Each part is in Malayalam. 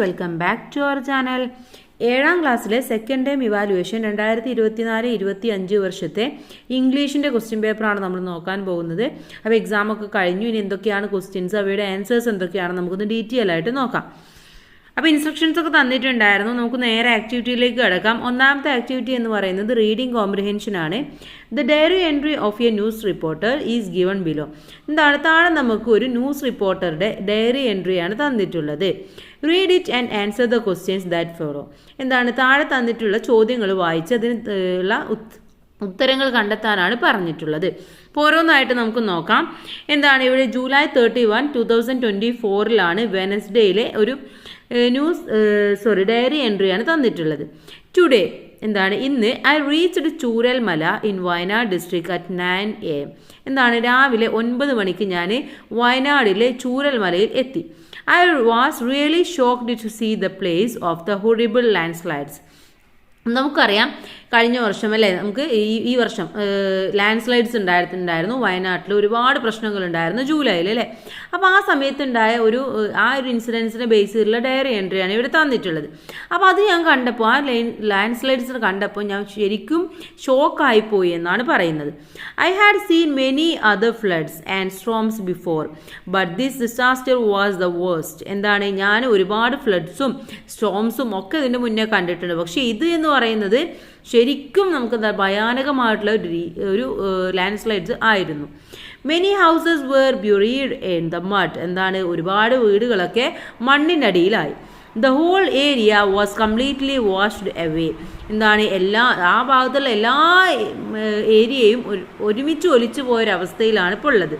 Welcome back to our channel. 7ാം ക്ലാസ്സിലെ സെക്കൻഡ് ടൈം ഇവാലുവേഷൻ 2024-25 വർഷത്തെ ഇംഗ്ലീഷിൻ്റെ ക്വസ്റ്റ്യൻ പേപ്പറാണ് നമ്മൾ നോക്കാൻ പോകുന്നത്. അപ്പോൾ എക്സാമൊക്കെ കഴിഞ്ഞു. ഇനി എന്തൊക്കെയാണ് ക്വസ്റ്റ്യൻസ്, അവയുടെ ആൻസേഴ്സ് എന്തൊക്കെയാണ് നമുക്കൊന്ന് ഡീറ്റെയിൽ ആയിട്ട് നോക്കാം. അപ്പോൾ ഇൻസ്ട്രക്ഷൻസ് ഒക്കെ തന്നിട്ടുണ്ടായിരുന്നു. നമുക്ക് നേരെ ആക്ടിവിറ്റിയിലേക്ക് കിടക്കാം. ഒന്നാമത്തെ ആക്ടിവിറ്റി എന്ന് പറയുന്നത് റീഡിംഗ് കോംപ്രിഹെൻഷൻ ആണ്. The diary entry of a news reporter is given below. എന്താണ്, താഴെ നമുക്ക് ഒരു ന്യൂസ് റിപ്പോർട്ടറുടെ ഡയറി എൻട്രിയാണ് തന്നിട്ടുള്ളത്. Read it and answer the questions that follow. എന്താണ്, താഴെ തന്നിട്ടുള്ള ചോദ്യങ്ങൾ വായിച്ച് അതിന് ഉള്ള ഉത്തരങ്ങൾ കണ്ടെത്താനാണ് പറഞ്ഞിട്ടുള്ളത്. അപ്പോൾ ഓരോന്നായിട്ട് നമുക്ക് നോക്കാം. എന്താണ്, ഇവിടെ ജൂലൈ 31, 2024 വെനസ്ഡേയിലെ ഒരു ഡയറി എൻട്രിയാണ് തന്നിട്ടുള്ളത്. ടുഡേ എന്താണ്, ഇന്ന് I reached Chooralmala in Wayanad district at 9 AM. എന്താണ്, രാവിലെ 9 മണിക്ക് ഞാൻ വയനാടിലെ ചൂരൽമലയിൽ എത്തി. I was really shocked to see the place of the horrible landslides. നമുക്കറിയാം കഴിഞ്ഞ വർഷം അല്ലേ, നമുക്ക് ഈ വർഷം ലാൻഡ് സ്ലൈഡ്സ് ഉണ്ടായിരുന്നു വയനാട്ടിൽ. ഒരുപാട് പ്രശ്നങ്ങളുണ്ടായിരുന്നു ജൂലൈയിൽ അല്ലേ. അപ്പോൾ ആ സമയത്തുണ്ടായ ഒരു ഇൻസിഡൻസിനെ ബേസ് ചെയ്തിട്ടുള്ള ഡയറി എൻട്രിയാണ് ഇവിടെ തന്നിട്ടുള്ളത്. അപ്പോൾ അത് ഞാൻ കണ്ടപ്പോൾ, ആ ലാൻഡ് സ്ലൈഡ്സ് കണ്ടപ്പോൾ ഞാൻ ശരിക്കും ഷോക്കായിപ്പോയി എന്നാണ് പറയുന്നത്. I had seen many other floods and storms before but this disaster was the worst. എന്താണ്, ഞാൻ ഒരുപാട് ഫ്ലഡ്സും സ്റ്റോംസും ഒക്കെ ഇതിൻ്റെ മുന്നേ കണ്ടിട്ടുണ്ട്. പക്ഷേ ഇത് എന്ന് പറയുന്നത് ശരിക്കും നമുക്ക് ഭയാനകമായിട്ടുള്ള ഒരു ലാൻഡ് സ്ലൈഡ്സ് ആയിരുന്നു. Many houses were buried in the mud. എന്താണ്, ഒരുപാട് വീടുകളൊക്കെ മണ്ണിനടിയിലായി. The whole area was completely washed away. എന്താണ്, ആ ഭാഗത്തുള്ള എല്ലാ ഏരിയയും ഒരുമിച്ച് ഒലിച്ചു പോയൊരവസ്ഥയിലാണ് ഇപ്പോൾ ഉള്ളത്.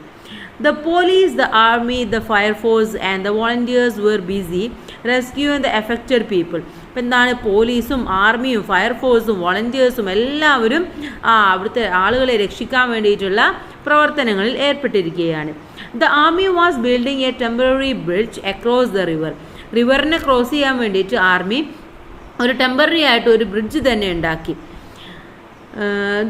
The police, the army, the fire force and the volunteers were busy rescuing the affected people. ഇപ്പം എന്താണ്, പോലീസും ആർമിയും ഫയർഫോഴ്സും വോളണ്ടിയേഴ്സും എല്ലാവരും അവിടുത്തെ ആളുകളെ രക്ഷിക്കാൻ വേണ്ടിയിട്ടുള്ള പ്രവർത്തനങ്ങളിൽ ഏർപ്പെട്ടിരിക്കുകയാണ്. The army was building a temporary bridge across the river. റിവറിനെ ക്രോസ് ചെയ്യാൻ വേണ്ടിയിട്ട് ആർമി ഒരു ടെമ്പററി ആയിട്ട് ഒരു ബ്രിഡ്ജ് തന്നെ ഉണ്ടാക്കി.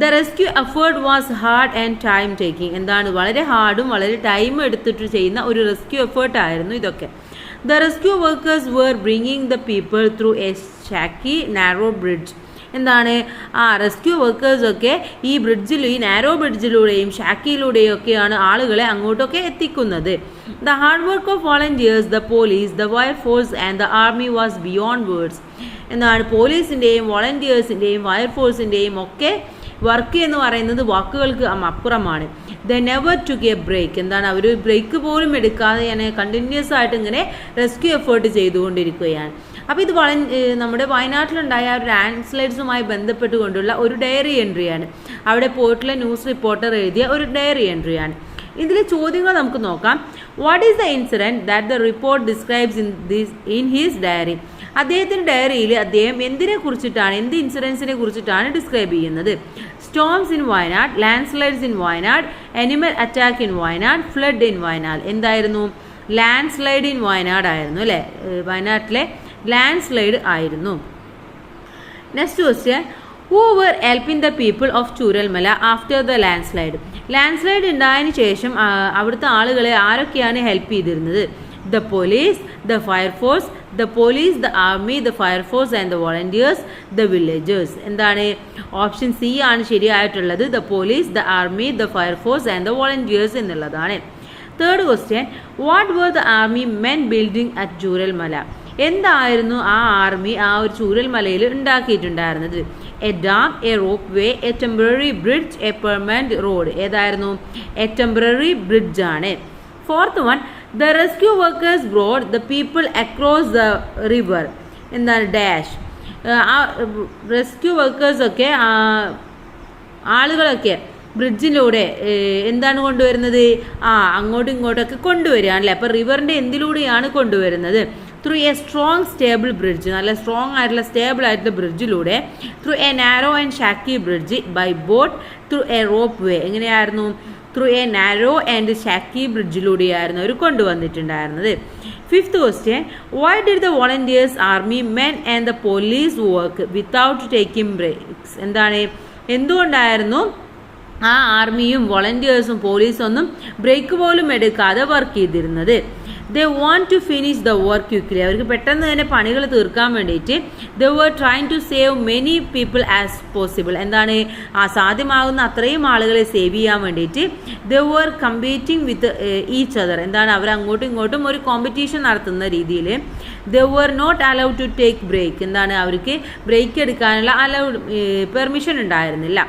The rescue effort was hard and time taking. എന്താണ്, വളരെ ഹാർഡും വളരെ ടൈം എടുത്തിട്ട് ചെയ്യുന്ന ഒരു റെസ്ക്യൂ എഫേർട്ടായിരുന്നു ഇതൊക്കെ. The rescue workers were bringing the people through a shaky narrow bridge. എന്താണ്, റെസ്ക്യൂ വർക്കേഴ്സൊക്കെ ഈ നാരോ ബ്രിഡ്ജിലൂടെയും ഷാക്കിയിലൂടെയും ഒക്കെയാണ് ആളുകളെ അങ്ങോട്ടൊക്കെ എത്തിക്കുന്നത്. The hard work of volunteers, the police, the fire force and the army was beyond words. എന്താണ്, പോലീസിൻ്റെയും വോളണ്ടിയേഴ്സിൻ്റെയും ഫയർഫോഴ്സിൻ്റെയും ഒക്കെ വർക്ക് എന്ന് പറയുന്നത് വാക്കുകൾക്ക് അപ്പുറമാണ്. They never took a break. എന്താണ്, അവർ ബ്രേക്ക് പോലും എടുക്കാതെ ഞാൻ കണ്ടിന്യൂസ് ആയിട്ട് ഇങ്ങനെ റെസ്ക്യൂ എഫേർട്ട് ചെയ്തുകൊണ്ടിരിക്കുകയാണ്. അപ്പോൾ ഇത് നമ്മുടെ വയനാട്ടിലുണ്ടായ ഒരു ലാൻഡ് സ്ലൈഡ്സുമായി ബന്ധപ്പെട്ടുകൊണ്ടുള്ള ഒരു ഡയറി എൻട്രിയാണ്. അവിടെ പോയിട്ടുള്ള ന്യൂസ് റിപ്പോർട്ടർ എഴുതിയ ഒരു ഡയറി എൻട്രിയാണ്. ഇതിലെ ചോദ്യങ്ങൾ നമുക്ക് നോക്കാം. What is the incident that the report describes in his diary. അദ്ദേഹത്തിൻ്റെ ഡയറിയിൽ അദ്ദേഹം എന്ത് ഇൻസിഡൻസിനെ കുറിച്ചിട്ടാണ് ഡിസ്ക്രൈബ് ചെയ്യുന്നത്? Storms in Wayanad, landslides in Wayanad, animal attack in Wayanad, flood in Wayanad. എന്തായിരുന്നു, ലാൻഡ് സ്ലൈഡ് ഇൻ വയനാട് ആയിരുന്നു അല്ലേ, വയനാട്ടിലെ ലാൻഡ് സ്ലൈഡ് ആയിരുന്നു. Next question, who were helping the people of Chooralmala after the landslide. Landslide ഉണ്ടായതിനു ശേഷം അവിടുത്തെ ആളുകളെ ആരൊക്കെയാണ് ഹെൽപ്പ് ചെയ്തിരുന്നത്? The police, the fire force, the police, the army, the fire force and the volunteers, the villagers. എന്താണ്, ഓപ്ഷൻ സി ആണ് ശരിയായിട്ടുള്ളത്. The police, the army, the fire force and the volunteers എന്നുള്ളതാണ്. Third question, what were the army men building at Chooralmala. എന്തായിരുന്നു ആ ആർമി ഒരു ചൂരൽമലയിൽ ഉണ്ടാക്കിയിട്ടുണ്ടായിരുന്നത്? A dam, a rope way, a temporary bridge, a permanent road. ഏതായിരുന്നു? എ ടെമ്പററി ബ്രിഡ്ജ് ആണ്. Fourth one, the rescue workers brought the people across the river. എന്താണ്, ഡാഷ്. റെസ്ക്യൂ വർക്കേഴ്സൊക്കെ ആളുകളൊക്കെ ബ്രിഡ്ജിലൂടെ എന്താണ് കൊണ്ടുവരുന്നത്? അങ്ങോട്ടും ഇങ്ങോട്ടൊക്കെ കൊണ്ടുവരികയാണല്ലേ. അപ്പോൾ റിവറിൻ്റെ എന്തിലൂടെയാണ് കൊണ്ടുവരുന്നത്? Through a strong stable bridge, നല്ല സ്ട്രോങ് ആയിട്ടുള്ള സ്റ്റേബിൾ ആയിട്ടുള്ള ബ്രിഡ്ജിലൂടെ. Through a narrow and shaky bridge, by boat, through a rope way. എങ്ങനെയായിരുന്നു? Through a narrow and shaky ബ്രിഡ്ജിലൂടെയായിരുന്നു അവർ കൊണ്ടുവന്നിട്ടുണ്ടായിരുന്നത്. Fifth question, why did the volunteers, army men and the police work without taking breaks. എന്താണ്, എന്തുകൊണ്ടായിരുന്നു ആർമിയും വോളണ്ടിയേഴ്സും പോലീസൊന്നും ബ്രേക്ക് പോലും എടുക്കാതെ വർക്ക് ചെയ്തിരുന്നത്? They want to finish the work quickly. അവർക്ക് പെട്ടെന്ന് തന്നെ പണികൾ തീർക്കാൻ വേണ്ടിയിട്ട് they were trying to save many people as possible. എന്താണ് സാധ്യമാകുന്ന അത്രയും ആളുകളെ സേവ് ചെയ്യാൻ വേണ്ടിയിട്ട് they were competing with each other. എന്താണ് അവർ അങ്ങോട്ടും ഇങ്ങോട്ടും ഒരു കോമ്പറ്റീഷൻ നടത്തുന്ന രീതിയിൽ they were not allowed to take break. എന്താണ് അവർക്ക് ബ്രേക്ക് എടുക്കാനുള്ള പെർമിഷൻ ഉണ്ടായിരുന്നില്ല.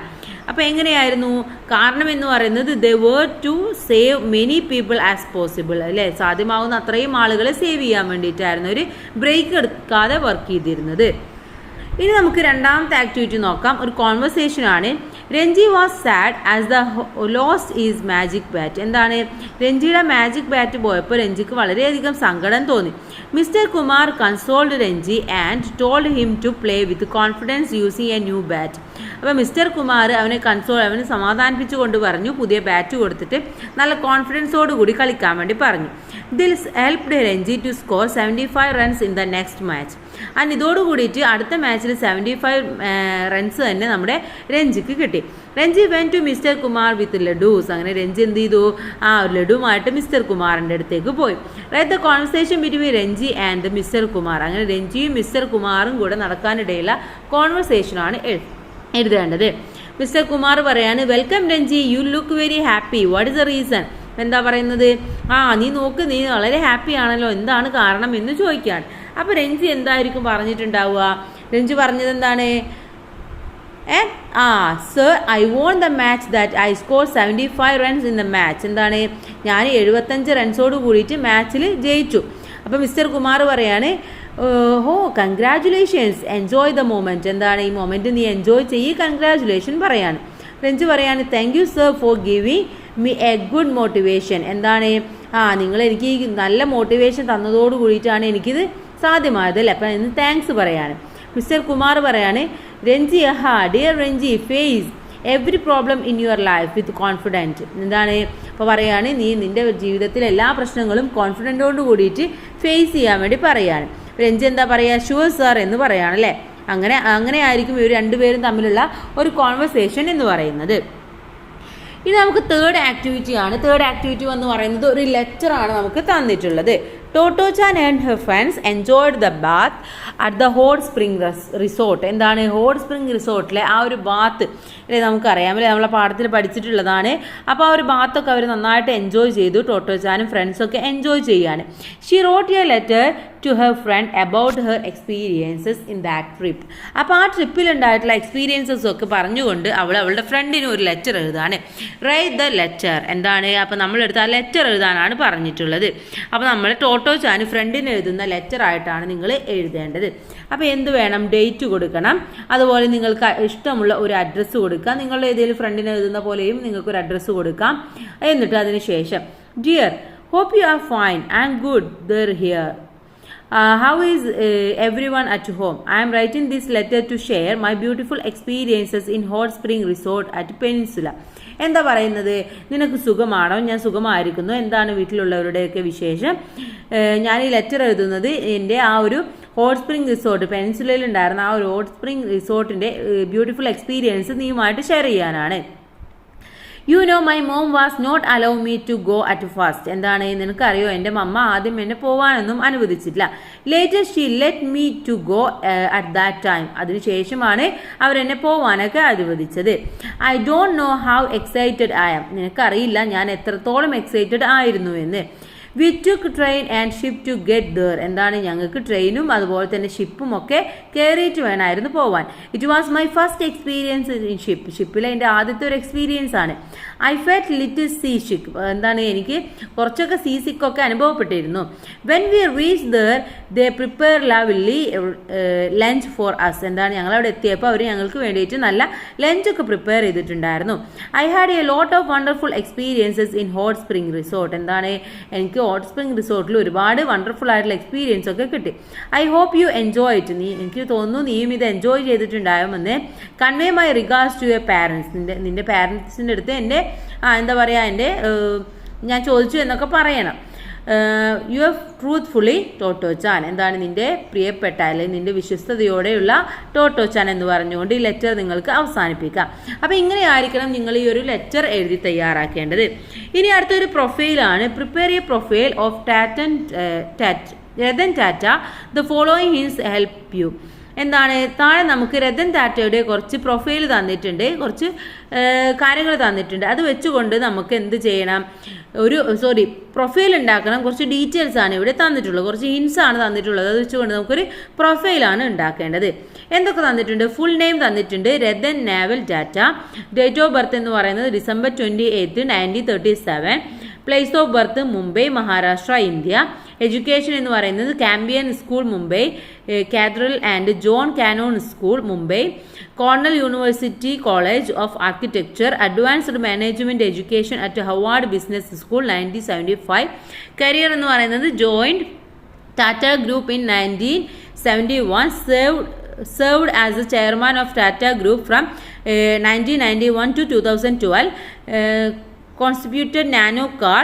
അപ്പോൾ എങ്ങനെയായിരുന്നു കാരണം എന്ന് പറയുന്നത് they were to save many people as possible അല്ലേ, സാധ്യമാവുന്ന അത്രയും ആളുകളെ സേവ് ചെയ്യാൻ വേണ്ടിയിട്ടായിരുന്നു ഒരു ബ്രേക്ക് എടുക്കാതെ വർക്ക് ചെയ്തിരുന്നത്. ഇനി നമുക്ക് രണ്ടാമത്തെ ആക്ടിവിറ്റി നോക്കാം. ഒരു കോൺവെർസേഷൻ ആണ്. Ranji was sad as the lost his magic bat. എന്താണ് രഞ്ജിയുടെ മാജിക് ബാറ്റ് പോയപ്പോൾ രഞ്ജിക്ക് വളരെയധികം സങ്കടം തോന്നി. Mister Kumar consoled Ranji and told him to play with confidence using a new bat. അപ്പോൾ മിസ്റ്റർ കുമാർ അവനെ സമാധാനിപ്പിച്ചു കൊണ്ട് പറഞ്ഞു പുതിയ ബാറ്റ് കൊടുത്തിട്ട് നല്ല കോൺഫിഡൻസോട് കൂടി കളിക്കാൻ വേണ്ടി പറഞ്ഞു. This helped Ranji to score 75 runs in the next match. And ഇതോടുകൂടിയിട്ട് അടുത്ത മാച്ചിൽ 75 റൺസ് തന്നെ നമ്മുടെ രഞ്ജിക്ക് കിട്ടി. Ranji went to mister Kumar with ladoos. അങ്ങനെ രഞ്ജി എന്ത് ചെയ്തു, ലഡുവുമായിട്ട് മിസ്റ്റർ കുമാറിൻ്റെ അടുത്തേക്ക് പോയി. Write the conversation between Ranji and mister Kumar. അങ്ങനെ രഞ്ജിയും മിസ്റ്റർ കുമാറും കൂടെ നടക്കാനിടയിലുള്ള കോൺവെർസേഷനാണ് എഴുതേണ്ടത്. മിസ്റ്റർ കുമാർ പറയാണ് welcome Ranji, you look very happy, what is the reason. എന്താ പറയുന്നത്, നീ നോക്ക്, നീ വളരെ ഹാപ്പി ആണല്ലോ, എന്താണ് കാരണം എന്ന് ചോദിക്കുകയാണ്. അപ്പോൾ രഞ്ജി എന്തായിരിക്കും പറഞ്ഞിട്ടുണ്ടാവുക? രഞ്ജി പറഞ്ഞത് എന്താണ്, sir I won the match that I score 75 runs in the match. എന്താണ് ഞാൻ 75 റൺസോട് കൂടിയിട്ട് മാച്ചിൽ ജയിച്ചു. അപ്പോൾ മിസ്റ്റർ കുമാർ പറയാണ് കൺഗ്രാറ്റുലേഷൻസ്, എൻജോയ് ദ മൊമെൻറ്റ്. എന്താണ് ഈ മൊമെൻറ്റ് നീ എൻജോയ് ചെയ്യ്, കൺഗ്രാറ്റുലേഷൻ പറയാണ്. രഞ്ജി പറയാണ് thank you sir four giving me A good motivation. എന്താണ് നിങ്ങൾ എനിക്ക് നല്ല മോട്ടിവേഷൻ തന്നതോട് കൂടിയിട്ടാണ് എനിക്കിത് സാധ്യമായത് അല്ലേ, അപ്പം ഇന്ന് താങ്ക്സ് പറയാണ്. മിസ്റ്റർ കുമാർ പറയാണ് Ranji dear Ranji face every problem in your life with confident. എന്താണ് അപ്പോൾ പറയാണ് നീ നിൻ്റെ ജീവിതത്തിലെ എല്ലാ പ്രശ്നങ്ങളും കോൺഫിഡൻറ്റോട് കൂടിയിട്ട് ഫേസ് ചെയ്യാൻ വേണ്ടി പറയാണ്. രഞ്ജി എന്താ പറയുക, ഷുവർ സാർ എന്ന് പറയുകയാണല്ലേ. അങ്ങനെ ആയിരിക്കും ഇവർ രണ്ടുപേരും തമ്മിലുള്ള ഒരു കോൺവെർസേഷൻ എന്ന് പറയുന്നത്. ഇനി നമുക്ക് തേർഡ് ആക്ടിവിറ്റി ആണ്. തേർഡ് ആക്ടിവിറ്റി എന്ന് പറയുന്നത് ഒരു ലെറ്ററാണ് നമുക്ക് തന്നിട്ടുള്ളത്. Tottochan and her friends enjoyed the bath at the hot spring resort. എന്താണ് ഹോട്ട് സ്പ്രിംഗ് റിസോർട്ടിലെ ആ ഒരു ബാത്ത് അല്ലേ, നമുക്കറിയാം അല്ലേ, നമ്മളെ പാഠത്തിൽ പഠിച്ചിട്ടുള്ളതാണ്. അപ്പോൾ ആ ഒരു ബാത്തൊക്കെ അവർ നന്നായിട്ട് എൻജോയ് ചെയ്തു. ടോട്ടോചാനും ഫ്രണ്ട്സൊക്കെ എൻജോയ് ചെയ്യാണ്. She wrote a letter to her friend about her experiences in that trip. അപ്പോൾ ആ ട്രിപ്പിലുണ്ടായിട്ടുള്ള എക്സ്പീരിയൻസസ് ഒക്കെ പറഞ്ഞുകൊണ്ട് അവളുടെ ഫ്രണ്ടിന് ഒരു ലെറ്റർ എഴുതാണ്. Write the letter. എന്താണ് അപ്പോൾ നമ്മളെടുത്ത് ആ ലെറ്റർ എഴുതാനാണ് പറഞ്ഞിട്ടുള്ളത്. അപ്പോൾ നമ്മൾ ടോട്ടോചാന് ഫ്രണ്ടിന് എഴുതുന്ന ലെറ്റർ ആയിട്ടാണ് നിങ്ങൾ എഴുതേണ്ടത്. അപ്പോൾ എന്ത് വേണം, ഡേറ്റ് കൊടുക്കണം, അതുപോലെ നിങ്ങൾക്ക് ഇഷ്ടമുള്ള ഒരു അഡ്രസ്സ് കൊടുക്കുക. നിങ്ങളുടെ ഏതെങ്കിലും ഫ്രണ്ടിന് എഴുതുന്ന പോലെയും നിങ്ങൾക്കൊരു അഡ്രസ്സ് കൊടുക്കാം. എന്നിട്ട് അതിന് ശേഷം dear hope you are fine and good there here. How is everyone at home? I am writing this letter to share my beautiful experiences in Hot Spring Resort at Peninsula. എന്താ പറയുന്നത്, നിനക്ക് സുഖമാണോ? ഞാൻ സുഖമായിരിക്കുന്നു. എന്താണ് വീട്ടിലുള്ളവരുടെയൊക്കെ വിശേഷം? ഞാൻ ഈ ലെറ്റർ എഴുതുന്നത് എൻ്റെ ആ ഒരു ഹോട്ട് സ്പ്രിംഗ് റിസോർട്ട്, പെനിൻസുലയിൽ ഉണ്ടായിരുന്ന ആ ഒരു ഹോട്ട് സ്പ്രിംഗ് റിസോർട്ടിൻ്റെ ബ്യൂട്ടിഫുൾ എക്സ്പീരിയൻസ് നീയുമായിട്ട് ഷെയർ ചെയ്യാനാണ്. You know my mom was not allow me to go at first. എന്താണ് നിനക്കറിയോ, എൻ്റെ മമ്മ ആദ്യം എന്നെ പോകാനൊന്നും അനുവദിച്ചിട്ടില്ല. Later she let me to go at that time. അതിനുശേഷമാണ് അവരെന്നെ പോകാനൊക്കെ അനുവദിച്ചത്. I don't know how excited I am. നിനക്കറിയില്ല ഞാൻ എത്രത്തോളം എക്സൈറ്റഡ് ആയിരുന്നു എന്ന്. We took train and ship to get there. എന്താണ് ഞങ്ങൾക്ക് ട്രെയിനും അതുപോലെ തന്നെ ഷിപ്പും ഒക്കെ കയറിയിട്ട് വേണമായിരുന്നു പോവാൻ. It was my first experience in ship. ഷിപ്പിലെ എൻ്റെ ആദ്യത്തെ ഒരു എക്സ്പീരിയൻസ് ആണ്. ഐ ഫെൽറ്റ് ലിറ്റിൽ സീ സിക്ക്. എന്താണ് എനിക്ക് കുറച്ചൊക്കെ സീ സിക്കൊക്കെ അനുഭവപ്പെട്ടിരുന്നു. When we reach there they prepare lovely lunch for us. എന്താണ് ഞങ്ങളവിടെ എത്തിയപ്പോൾ അവർ ഞങ്ങൾക്ക് വേണ്ടിയിട്ട് നല്ല ലഞ്ചൊക്കെ പ്രിപ്പയർ ചെയ്തിട്ടുണ്ടായിരുന്നു. I had a lot of wonderful experiences in hot spring resort. എന്താണ് എനിക്ക് ഹോട്ട് സ്പ്രിംഗ് റിസോർട്ടിൽ ഒരുപാട് വണ്ടർഫുൾ ആയിട്ടുള്ള എക്സ്പീരിയൻസ് ഒക്കെ കിട്ടി. I hope you enjoy it. എനിക്ക് തോന്നുന്നു നീയും ഇത് എൻജോയ് ചെയ്തിട്ടുണ്ടാവുമെന്ന്. Convey my regards to your parents. നിന്റെ പാരൻസിൻ്റെ അടുത്ത് എൻ്റെ എന്താ പറയുക, എൻ്റെ ഞാൻ ചോദിച്ചു എന്നൊക്കെ പറയണം. യുവർ ട്രൂത്ത്ഫുള്ളി ടോട്ടോച്ചാൻ, എന്താണ് നിൻ്റെ പ്രിയപ്പെട്ട അല്ലെങ്കിൽ നിൻ്റെ വിശ്വസ്തയോടെയുള്ള ടോട്ടോച്ചാൻ എന്ന് പറഞ്ഞുകൊണ്ട് ഈ ലെറ്റർ നിങ്ങൾക്ക് അവസാനിപ്പിക്കാം. അപ്പോൾ ഇങ്ങനെയായിരിക്കണം നിങ്ങൾ ഈ ഒരു ലെറ്റർ എഴുതി തയ്യാറാക്കേണ്ടത്. ഇനി അടുത്തൊരു പ്രൊഫൈലാണ്. Prepare a profile of Ratan Tata. The following hints help you. എന്താണ് താഴെ നമുക്ക് രതൻ ടാറ്റയുടെ കുറച്ച് പ്രൊഫൈൽ തന്നിട്ടുണ്ട്, കുറച്ച് കാര്യങ്ങൾ തന്നിട്ടുണ്ട്. അത് വെച്ചുകൊണ്ട് നമുക്ക് എന്ത് ചെയ്യണം, പ്രൊഫൈൽ ഉണ്ടാക്കണം. കുറച്ച് ഡീറ്റെയിൽസ് ആണ് ഇവിടെ തന്നിട്ടുള്ളത്, കുറച്ച് ഹിൻസ് ആണ് തന്നിട്ടുള്ളത്. അത് വെച്ചുകൊണ്ട് നമുക്കൊരു പ്രൊഫൈലാണ് ഉണ്ടാക്കേണ്ടത്. എന്തൊക്കെ തന്നിട്ടുണ്ട്? ഫുൾ നെയിം തന്നിട്ടുണ്ട്, Ratan Naval Tata. Date of birth എന്ന് പറയുന്നത് December 28, 1937. Place of birth Mumbai, Maharashtra, India. Education എന്ന് പറയുന്നത് Campion School Mumbai, Cathedral and John Connon School Mumbai, Cornell University College of Architecture, advanced management education at Harvard Business School 1975. Career എന്ന് പറയുന്നത് joined Tata Group in 1971. Served as the chairman of Tata Group from 1991 to 2012. Contributed Nano Car,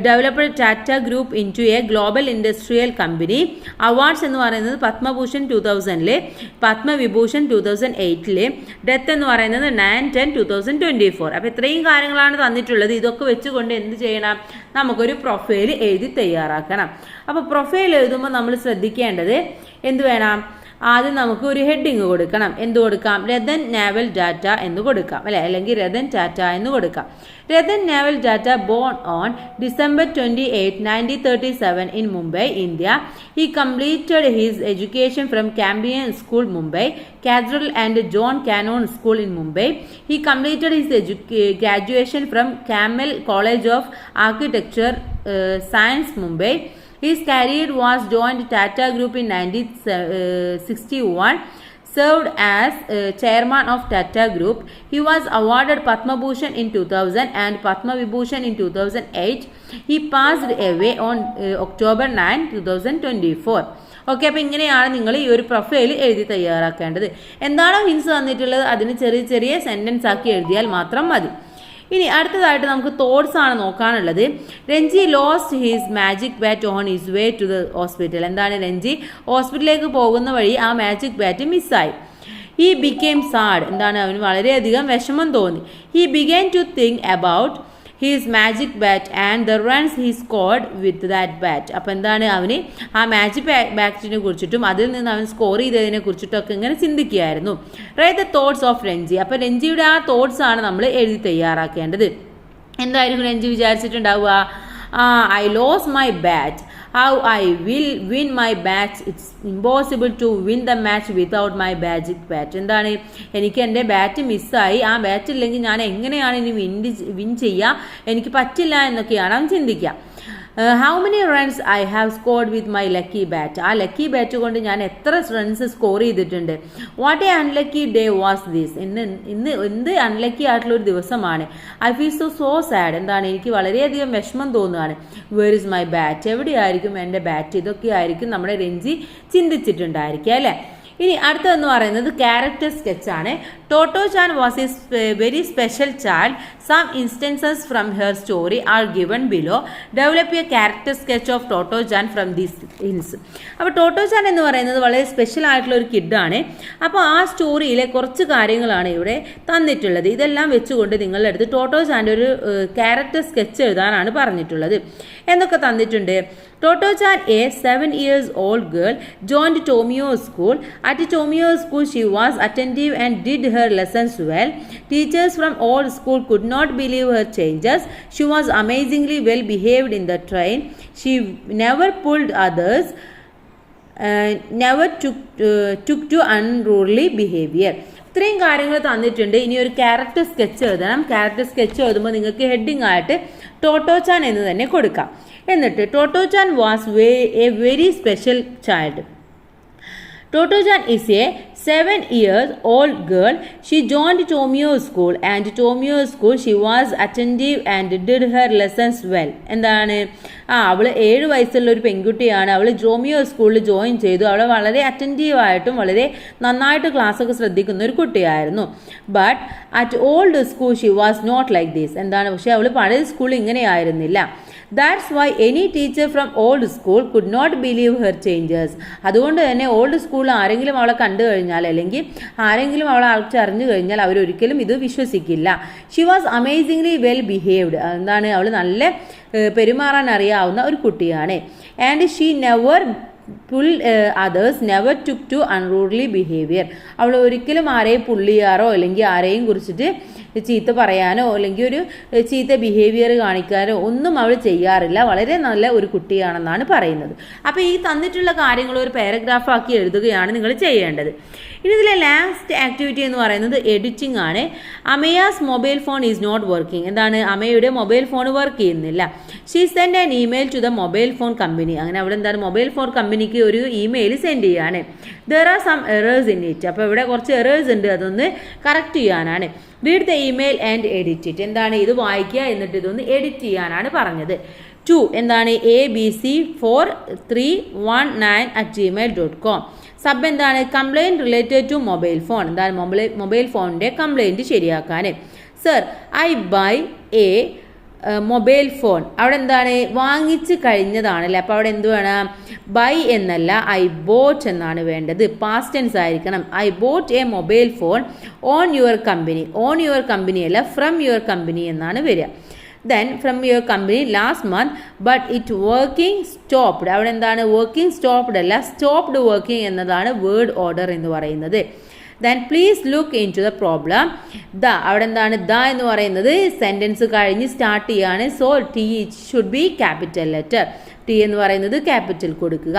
developed Tata Group into a global industrial company. Awards എന്ന് പറയുന്നത് പത്മഭൂഷൺ 2000, പത്മവിഭൂഷൺ 2008, ഡെത്ത് എന്ന് പറയുന്നത് 9/10/2024. അപ്പോൾ ഇത്രയും കാര്യങ്ങളാണ് തന്നിട്ടുള്ളത്. ഇതൊക്കെ വെച്ചുകൊണ്ട് എന്ത് ചെയ്യണം, നമുക്കൊരു പ്രൊഫൈൽ എഴുതി തയ്യാറാക്കണം. അപ്പോൾ പ്രൊഫൈൽ എഴുതുമ്പോൾ നമ്മൾ ശ്രദ്ധിക്കേണ്ടത് എന്ത് വേണം, ആദ്യം നമുക്ക് ഒരു ഹെഡിങ് കൊടുക്കണം. എന്ത് കൊടുക്കാം? രതൻ നാവൽ ടാറ്റ എന്ന് കൊടുക്കാം, അല്ലെ, അല്ലെങ്കിൽ രതൻ ടാറ്റ എന്ന് കൊടുക്കാം. Rathan Naval Tata born on December 28, 1937 in Mumbai, India. He completed his education from Cambian School, Mumbai, Cathedral and John Canon School in Mumbai. He completed his graduation from Camel College of Architecture, Science, Mumbai. His career was joined Tata Group in 1961. Served as chairman of Tata Group. He was awarded Padma Bhushan in 2000 and Padma Vibhushan in 2008. He passed away on October 9, 2024. Okay, അപ്പോൾ ഇങ്ങനെയാണ് നിങ്ങൾ ഈ ഒരു പ്രൊഫൈൽ എഴുതി തയ്യാറാക്കേണ്ടത്. എന്താണോ ഹിൻസ് തന്നിട്ടുള്ളത് അതിന് ചെറിയ ചെറിയ സെൻറ്റൻസ് ആക്കി എഴുതിയാൽ മാത്രം മതി. ഇനി അടുത്തതായിട്ട് നമുക്ക് തോട്ട്സ് ആണ് നോക്കാനുള്ളത്. Ranji lost his magic bat on his way to the hospital. എന്താണ്, രഞ്ജി ഹോസ്പിറ്റലിലേക്ക് പോകുന്ന വഴി ആ മാജിക് ബാറ്റ് മിസ്സായി. He became sad. എന്താണ്, അവന് വളരെയധികം വിഷമം തോന്നി. He began to think about his magic bat and the runs he scored with that bat. അപ്പോൾ എന്താണ്, അവന് ആ മാജിക് ബാറ്റിനെ കുറിച്ചിട്ടും അതിൽ നിന്ന് അവൻ സ്കോർ ചെയ്തതിനെ കുറിച്ചിട്ടൊക്കെ ഇങ്ങനെ ചിന്തിക്കുകയായിരുന്നു. Write the thoughts of Ranji. അപ്പോൾ രഞ്ജിയുടെ ആ തോട്ട്സ് ആണ് നമ്മൾ എഴുതി തയ്യാറാക്കേണ്ടത്. എന്തായിരിക്കും രഞ്ജി വിചാരിച്ചിട്ടുണ്ടാവുക? I lose my bat. How I will win my match. It's impossible to win the match without my magic bat. എന്താണ്, എനിക്ക് എൻ്റെ ബാറ്റ് മിസ്സായി, ആ ബാറ്റ് ഇല്ലെങ്കിൽ ഞാൻ എങ്ങനെയാണ് ഇനി വിൻ ചെയ്യുക, എനിക്ക് പറ്റില്ല എന്നൊക്കെയാണ് അവൻ ചിന്തിക്കുക. How many runs I have scored with my lucky bat. ആ ലക്കി ബാറ്റ് കൊണ്ട് ഞാൻ എത്ര റൺസ് സ്കോർ ചെയ്തിട്ടുണ്ട്. What a unlucky day was this. ഇന്ന് എന്ത് അൺലക്കി ആയിട്ടുള്ള ഒരു ദിവസമാണ്. I feel so sad. എന്താണ്, എനിക്ക് വളരെയധികം വിഷമം തോന്നുകയാണ്. Where is my bat. എവിടെയായിരിക്കും എൻ്റെ ബാറ്റ്? ഇതൊക്കെ ആയിരിക്കും നമ്മുടെ രഞ്ജി ചിന്തിച്ചിട്ടുണ്ടായിരിക്കുക, അല്ലേ. ഇനി അടുത്തതെന്ന് പറയുന്നത് ക്യാരക്ടർ സ്കെച്ചാണ്. Totto Chan was a very special child. Some instances from her story are given below. Develop a character sketch of Totto Chan from these hints. അപ്പോൾ ടോട്ടോ ചാൻ എന്ന് പറയുന്നത് വളരെ സ്പെഷ്യൽ ആയിട്ടുള്ള ഒരു കിഡാണ്. അപ്പോൾ ആ സ്റ്റോറിയിലെ കുറച്ച് കാര്യങ്ങളാണ് ഇവിടെ തന്നിട്ടുള്ളത്. ഇതെല്ലാം വെച്ചുകൊണ്ട് നിങ്ങളുടെ അടുത്ത് ടോട്ടോ ചാൻ്റെ ഒരു ക്യാരക്ടർ സ്കെച്ച് എഴുതാനാണ് പറഞ്ഞിട്ടുള്ളത്. എന്തൊക്കെ തന്നിട്ടുണ്ട്? Toto Chan, a 7-year-old girl, joined Tomio School. At Tomio School, she was attentive and did her lessons well. Teachers from all school could not believe her changes. She was amazingly well behaved in the train. She never pulled others, never took to unruly behavior. ഇത്രയും കാര്യങ്ങൾ തന്നിട്ടുണ്ട്. ഇനി ഒരു ക്യാരക്ടർ സ്കെച്ച് എഴുതണം. ക്യാരക്ടർ സ്കെച്ച് എഴുതുമ്പോൾ നിങ്ങൾക്ക് ഹെഡിങ് ആയിട്ട് ടോട്ടോ ചാൻ എന്ന് തന്നെ കൊടുക്കാം. എന്നിട്ട് Totto Chan was a very special child. Toto Chan is a 7-year-old girl. She joined Tomio School and Tomio School she was attentive and did her lessons well. എന്താണ്, അവൾ 7 വയസ്സുള്ള ഒരു പെൺകുട്ടിയാണ്. അവൾ ടോമിയോ സ്കൂളിൽ ജോയിൻ ചെയ്തു. അവൾ വളരെ അറ്റൻറ്റീവായിട്ടും വളരെ നന്നായിട്ട് ക്ലാസ്സൊക്കെ ശ്രദ്ധിക്കുന്ന ഒരു കുട്ടിയായിരുന്നു. But at old school she was not like this. എന്താണ്, പക്ഷേ അവൾ പഴയ സ്കൂളിൽ ഇങ്ങനെയായിരുന്നില്ല. That's why any teacher from old school could not believe her changes. അതുകൊണ്ട് തന്നെ ഓൾഡ് സ്കൂളിൽ ആരെങ്കിലും അവളെ കണ്ടു കഴിഞ്ഞാൽ അല്ലെങ്കിൽ ആരെങ്കിലും അവളെ അറിഞ്ഞു കഴിഞ്ഞാൽ അവരൊരിക്കലും ഇത് വിശ്വസിക്കില്ല. She was amazingly well behaved. എന്താണ്, അവൾ നല്ല പെരുമാറാൻ അറിയാവുന്ന ഒരു കുട്ടിയാണ്. And she never others never took to unrudely behaviour. അവൾ ഒരിക്കലും ആരെയും പുള്ളിയാറോ അല്ലെങ്കിൽ ആരെയും കുറിച്ചിട്ട് ചീത്ത പറയാനോ അല്ലെങ്കിൽ ഒരു ചീത്ത ബിഹേവിയർ കാണിക്കാനോ ഒന്നും അവൾ ചെയ്യാറില്ല. വളരെ നല്ല ഒരു കുട്ടിയാണെന്നാണ് പറയുന്നത്. അപ്പോൾ ഈ തന്നിട്ടുള്ള കാര്യങ്ങൾ ഒരു പാരഗ്രാഫാക്കി എഴുതുകയാണ് നിങ്ങൾ ചെയ്യേണ്ടത്. ഇനി ഇതിലെ ലാസ്റ്റ് ആക്ടിവിറ്റി എന്ന് പറയുന്നത് എഡിറ്റിംഗ് ആണ്. Amaya's mobile phone is not working. എന്താണ്, അമയുടെ മൊബൈൽ ഫോൺ വർക്ക് ചെയ്യുന്നില്ല. She send an email to the mobile phone company. അങ്ങനെ അവിടെ എന്താണ്, മൊബൈൽ ഫോൺ കമ്പനിക്ക് ഒരു ഇമെയിൽ സെൻഡ് ചെയ്യാണ്. There are some errors in it. അപ്പോൾ ഇവിടെ കുറച്ച് എറേഴ്സ് ഉണ്ട്, അതൊന്ന് കറക്റ്റ് ചെയ്യാനാണ്. Read the email and edit it. എന്താണ്, ഇത് വായിക്കുക എന്നിട്ട് ഇതൊന്ന് എഡിറ്റ് ചെയ്യാനാണ് പറഞ്ഞത്. 2 എന്താണ്, abc4319@gmail.com. സബ് എന്താണ്, complaint related to mobile phone. എന്താണ്, മൊബൈൽ ഫോണിൻ്റെ കംപ്ലൈൻറ്റ് ശരിയാക്കാൻ. Sir I buy a mobile phone. അവിടെ എന്താണ്, വാങ്ങിച്ച് കഴിഞ്ഞതാണല്ലേ. അപ്പോൾ അവിടെ എന്ത് വേണം, ബൈ എന്നല്ല ഐ ബോട്ട് എന്നാണ് വേണ്ടത്. പാസ്റ്റ് ടെൻസ് ആയിരിക്കണം. I bought a mobile phone on your company. On your company അല്ല, ഫ്രം യുവർ കമ്പനി എന്നാണ് വരിക. Then from your company last month but it working stopped. അവിടെ എന്താണ്, വർക്കിംഗ് സ്റ്റോപ്ഡ് അല്ല, സ്റ്റോപ്ഡ് വർക്കിംഗ് എന്നതാണ് വേർഡ് ഓർഡർ എന്ന് പറയുന്നത്. Then please look into the problem. അവിടെ എന്താണ്, ദ എന്ന് പറയുന്നത് സെൻറ്റൻസ് കഴിഞ്ഞ് സ്റ്റാർട്ട് ചെയ്യാണ്. So T should be capital letter. T എന്ന് പറയുന്നത് ക്യാപിറ്റൽ കൊടുക്കുക.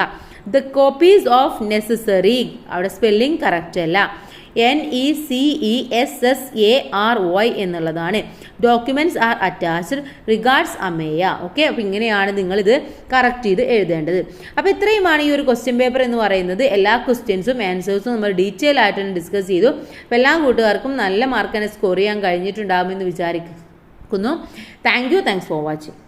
The copies of necessary. അവിടെ സ്പെല്ലിംഗ് കറക്റ്റ് അല്ല, NECESSARY എന്നുള്ളതാണ്. Documents are attached. Regards Ameya. Okay, അപ്പോൾ ഇങ്ങനെയാണ് നിങ്ങളിത് കറക്റ്റ് ചെയ്ത് എഴുതേണ്ടത്. അപ്പോൾ ഇത്രയുമാണ് ഈ ഒരു ക്വസ്റ്റ്യൻ പേപ്പർ എന്ന് പറയുന്നത്. എല്ലാ ക്വസ്റ്റ്യൻസും ആൻസേഴ്സും നമ്മൾ ഡീറ്റെയിൽ ആയിട്ട് ഡിസ്കസ് ചെയ്തു. അപ്പോൾ എല്ലാ കൂട്ടുകാർക്കും നല്ല മാർക്ക് തന്നെ സ്കോർ ചെയ്യാൻ കഴിഞ്ഞിട്ടുണ്ടാകുമെന്ന് വിചാരിക്കുന്നു. Thanks for watching.